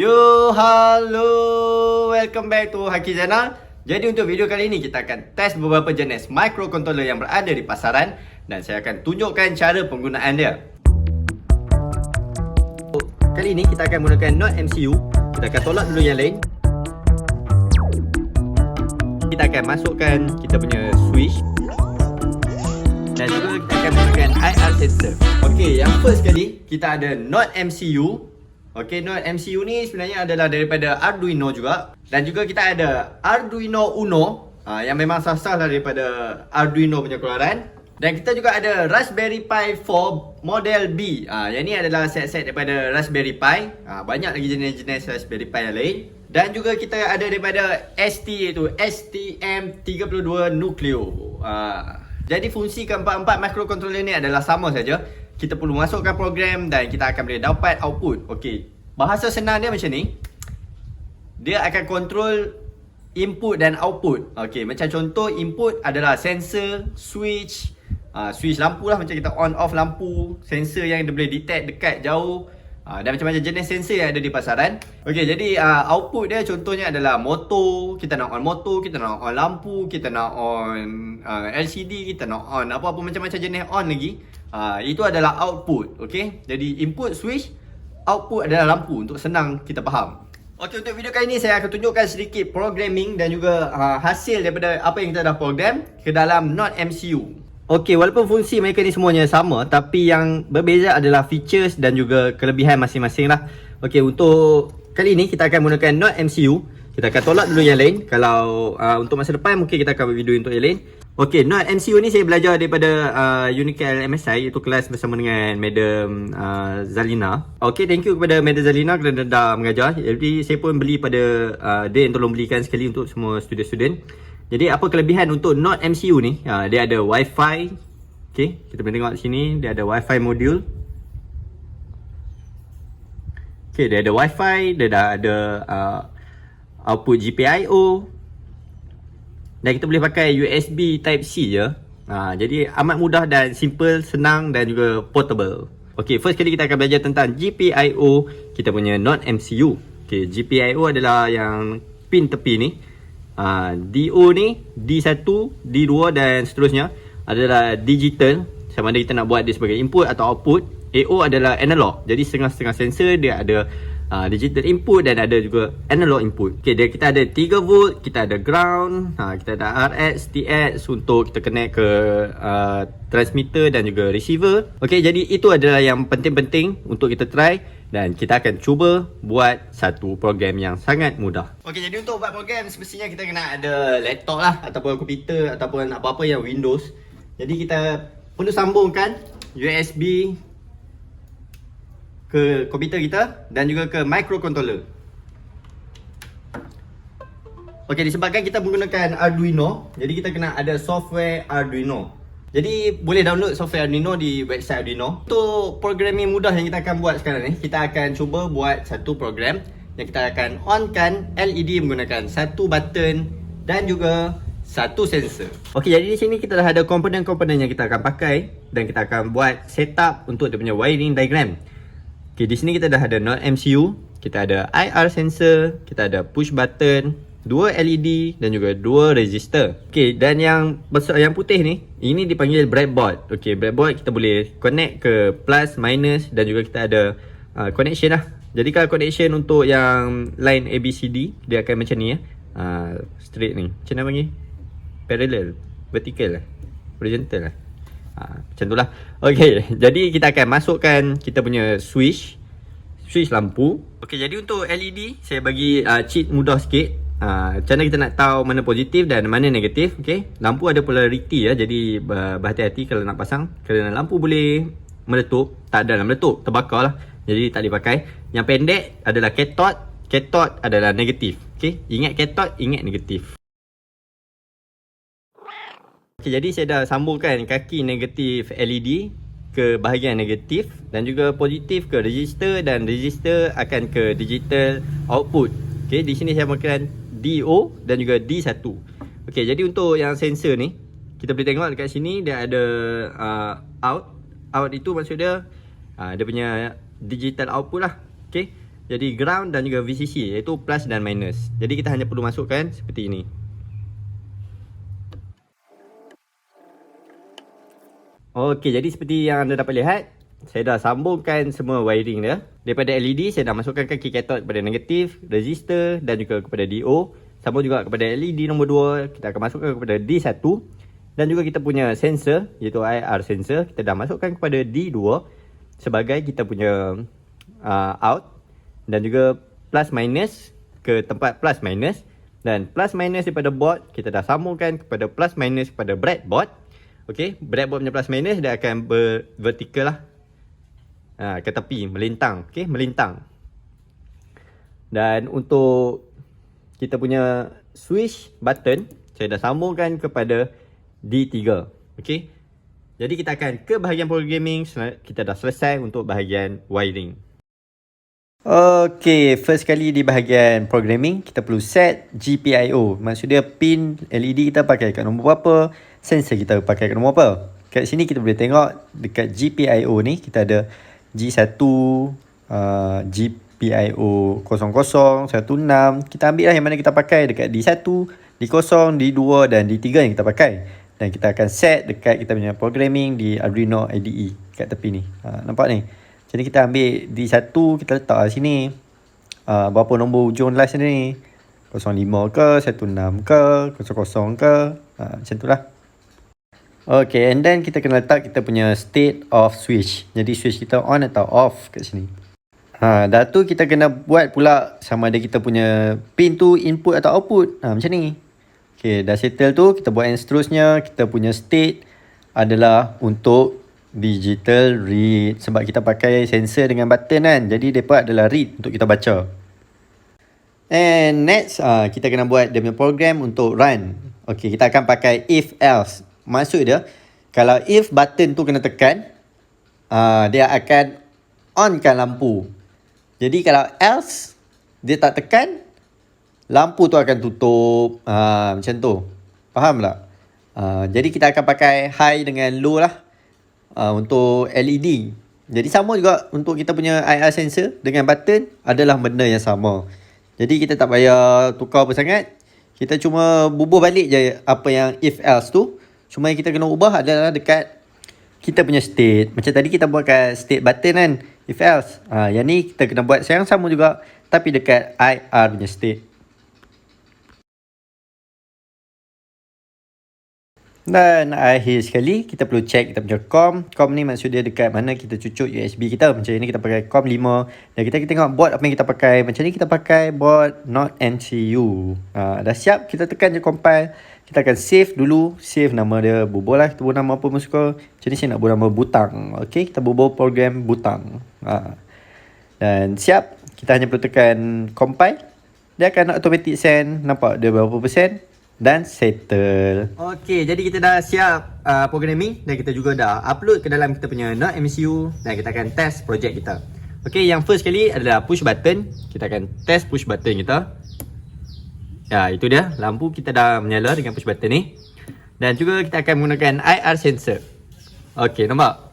Yo, halo, welcome back to Haki Channel. Jadi untuk video kali ini kita akan test beberapa jenis microcontroller yang berada di pasaran dan saya akan tunjukkan cara penggunaan dia. Kali ini kita akan menggunakan Node MCU. Kita akan tolak dulu yang lain. Kita akan masukkan kita punya switch dan juga kita akan menggunakan IR sensor. Okey, yang first kali kita ada Node MCU. Okey, Node MCU ni sebenarnya adalah daripada Arduino juga. Dan juga kita ada Arduino Uno yang memang sasar daripada Arduino punya keluaran. Dan kita juga ada Raspberry Pi 4 model B. Yang ni adalah set-set daripada Raspberry Pi. Banyak lagi jenis-jenis Raspberry Pi yang lain. Dan juga kita ada daripada ST iaitu STM32 Nucleo. Jadi fungsi keempat-empat microcontroller ni adalah sama saja. Kita perlu masukkan program dan kita akan boleh dapat output. Okey, bahasa senang dia macam ni. Dia akan control input dan output. Okey, macam contoh input adalah sensor, switch, switch lampu lah, macam kita on off lampu, sensor yang dia boleh detect dekat jauh, dan macam-macam jenis sensor yang ada di pasaran. Okey, jadi output dia contohnya adalah motor. Kita nak on motor, kita nak on lampu, kita nak on LCD, kita nak on apa-apa macam-macam jenis on lagi. Itu adalah output. Okey, jadi input switch, output adalah lampu, untuk senang kita faham. Okey, untuk video kali ini saya akan tunjukkan sedikit programming dan juga hasil daripada apa yang kita dah program ke dalam Node MCU. Okey, walaupun fungsi mereka ni semuanya sama, tapi yang berbeza adalah features dan juga kelebihan masing-masing lah. Okey, untuk kali ini kita akan menggunakan Node MCU. Kita akan tolak dulu yang lain. Kalau untuk masa depan mungkin kita akan buat video untuk yang lain. Okey, Node MCU ni saya belajar daripada Unicel MSI, itu kelas bersama dengan Madam Zalina. Okey, thank you kepada Madam Zalina kerana dah mengajar. Jadi saya pun beli pada dia yang tolong belikan sekali untuk semua student-student. Jadi apa kelebihan untuk Node MCU ni? Dia ada Wi-Fi. Okey, kita boleh tengok sini dia ada Wi-Fi module. Okey, dia ada Wi-Fi, dia dah ada output GPIO. Dan kita boleh pakai USB Type-C je. Jadi amat mudah dan simple, senang dan juga portable. Okey, first kali kita akan belajar tentang GPIO kita punya Node MCU. Okey, GPIO adalah yang pin tepi ni. DO ni, D1, D2 dan seterusnya adalah digital. Sama ada kita nak buat dia sebagai input atau output. AO adalah analog. Jadi setengah-setengah sensor dia ada digital input dan ada juga analog input. Okey, kita ada 3 volt, kita ada ground, kita ada RX, TX untuk kita connect ke transmitter dan juga receiver. Okey, jadi itu adalah yang penting-penting untuk kita try dan kita akan cuba buat satu program yang sangat mudah. Okey, jadi untuk buat program semestinya kita kena ada laptop lah ataupun komputer ataupun apa-apa yang Windows. Jadi kita perlu sambungkan USB ke komputer kita dan juga ke microcontroller. Okey, disebabkan kita menggunakan Arduino, jadi kita kena ada software Arduino. Jadi boleh download software Arduino di website Arduino. Untuk programming mudah yang kita akan buat sekarang ni, kita akan cuba buat satu program yang kita akan onkan LED menggunakan satu button dan juga satu sensor. Okey, jadi di sini kita dah ada komponen-komponen yang kita akan pakai dan kita akan buat setup untuk dia punya wiring diagram. Okey, di sini kita dah ada Node MCU, kita ada IR sensor, kita ada push button, 2 LED dan juga 2 resistor. Okey, dan yang besar yang putih ni, ini dipanggil breadboard. Okey, breadboard kita boleh connect ke plus, minus dan juga kita ada connection lah. Jadi kalau connection untuk yang line ABCD, dia akan macam ni ya. Straight ni. Macam mana panggil? Parallel, vertical lah, horizontal lah. Macam tu lah. Okey, jadi kita akan masukkan kita punya switch lampu. Okey, jadi untuk LED saya bagi cheat mudah sikit. Macam mana kita nak tahu mana positif dan mana negatif. Okey, lampu ada polarity ya, jadi berhati-hati kalau nak pasang kerana lampu boleh meletup. Tak adalah meletup, terbakar lah, jadi tak boleh pakai. Yang pendek adalah cathode adalah negatif. Okey, ingat cathode, ingat negatif. Okey, jadi saya dah sambungkan kaki negatif LED ke bahagian negatif dan juga positif ke resistor dan resistor akan ke digital output. Okey, di sini saya makan DO dan juga D1. Okey, jadi untuk yang sensor ni, kita boleh tengok dekat sini dia ada out. Out itu maksud dia dia punya digital output lah. Okey. Jadi ground dan juga VCC, iaitu plus dan minus. Jadi kita hanya perlu masukkan seperti ini. Okey, jadi seperti yang anda dapat lihat, saya dah sambungkan semua wiring dia. Daripada LED, saya dah masukkan kaki katot kepada negatif, resistor dan juga kepada DO. Sambung juga kepada LED nombor 2, kita akan masukkan kepada D1. Dan juga kita punya sensor, iaitu IR sensor, kita dah masukkan kepada D2 sebagai kita punya out. Dan juga plus minus ke tempat plus minus. Dan plus minus daripada board, kita dah sambungkan kepada plus minus kepada breadboard. Okey, breadboard punya plus minus dia akan vertikal lah. Ke tepi, melintang. Okey, melintang. Dan untuk kita punya switch button, saya dah sambungkan kepada D3. Okey. Jadi kita akan ke bahagian programming. Kita dah selesai untuk bahagian wiring. Okey, first kali di bahagian programming, kita perlu set GPIO. Maksudnya pin LED kita pakai kat nombor berapa, sensor kita pakai kat nombor apa. Kat sini kita boleh tengok dekat GPIO ni kita ada G1, GPIO 00, 16. Kita ambil lah yang mana kita pakai dekat D1, D0, D2 dan D3 yang kita pakai. Dan kita akan set dekat kita punya programming di Arduino IDE kat tepi ni. Nampak ni? Jadi kita ambil D1, kita letak lah sini. Berapa nombor ujung last ni? 05 ke, 16 ke, 00 ke. Macam tu lah. Okay, and then kita kena letak kita punya state of switch. Jadi switch kita on atau off kat sini. Dah tu kita kena buat pula sama ada kita punya pin tu input atau output. Macam ni. Okay, dah settle tu, kita buat yang seterusnya. Kita punya state adalah untuk digital read. Sebab kita pakai sensor dengan button kan. Jadi mereka adalah read untuk kita baca. And next, kita kena buat dia punya program untuk run. Okay, kita akan pakai if else. Maksud dia, kalau if button tu kena tekan, dia akan onkan lampu. Jadi kalau else, dia tak tekan, lampu tu akan tutup. Macam tu. Faham tak? Jadi kita akan pakai high dengan low lah. Untuk LED. Jadi sama juga untuk kita punya IR sensor dengan button adalah benda yang sama. Jadi kita tak payah tukar apa sangat. Kita cuma bubuh balik je apa yang if else tu. Cuma yang kita kena ubah adalah dekat kita punya state. Macam tadi kita buat kat state button kan, if else. Yang ni kita kena buat yang sama juga tapi dekat IR punya state. Dan akhir sekali kita perlu check kita punya COM. COM ni maksud dia dekat mana kita cucuk USB kita. Macam ni kita pakai COM 5. Dan kita tengok board apa yang kita pakai. Macam ni kita pakai board not MCU. Dah siap, kita tekan je compile. Kita akan save dulu. Save nama dia, bubur lah. Kita buat nama apa pun suka. Macam ni saya nak buat nama Butang. Okay, kita bubur program Butang. Dan siap. Kita hanya perlu tekan compile. Dia akan automatic send. Nampak dia berapa persen. Dan settle. Okey, jadi kita dah siap programming dan kita juga dah upload ke dalam kita punya Not MCU dan kita akan test projek kita. Okey, yang first kali adalah push button. Kita akan test push button kita. Ya, itu dia. Lampu kita dah menyala dengan push button ni. Dan juga kita akan menggunakan IR sensor. Okey, nampak?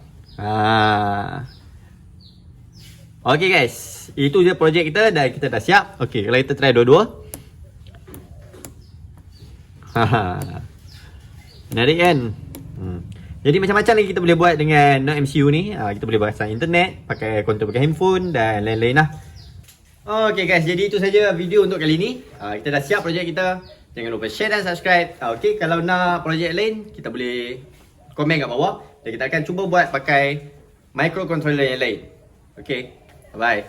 Okey guys, itu je projek kita dan kita dah siap. Okey, kalau kita try dua-dua. Menarik kan? Jadi macam-macam lagi kita boleh buat dengan Not MCU ni. Kita boleh pasang internet, pakai kontrol pakai handphone dan lain-lain lah. Okay guys, jadi itu saja video untuk kali ni. Kita dah siap projek kita. Jangan lupa share dan subscribe. Okay, kalau nak projek lain, kita boleh komen kat bawah. Dan kita akan cuba buat pakai microcontroller yang lain. Okay, bye.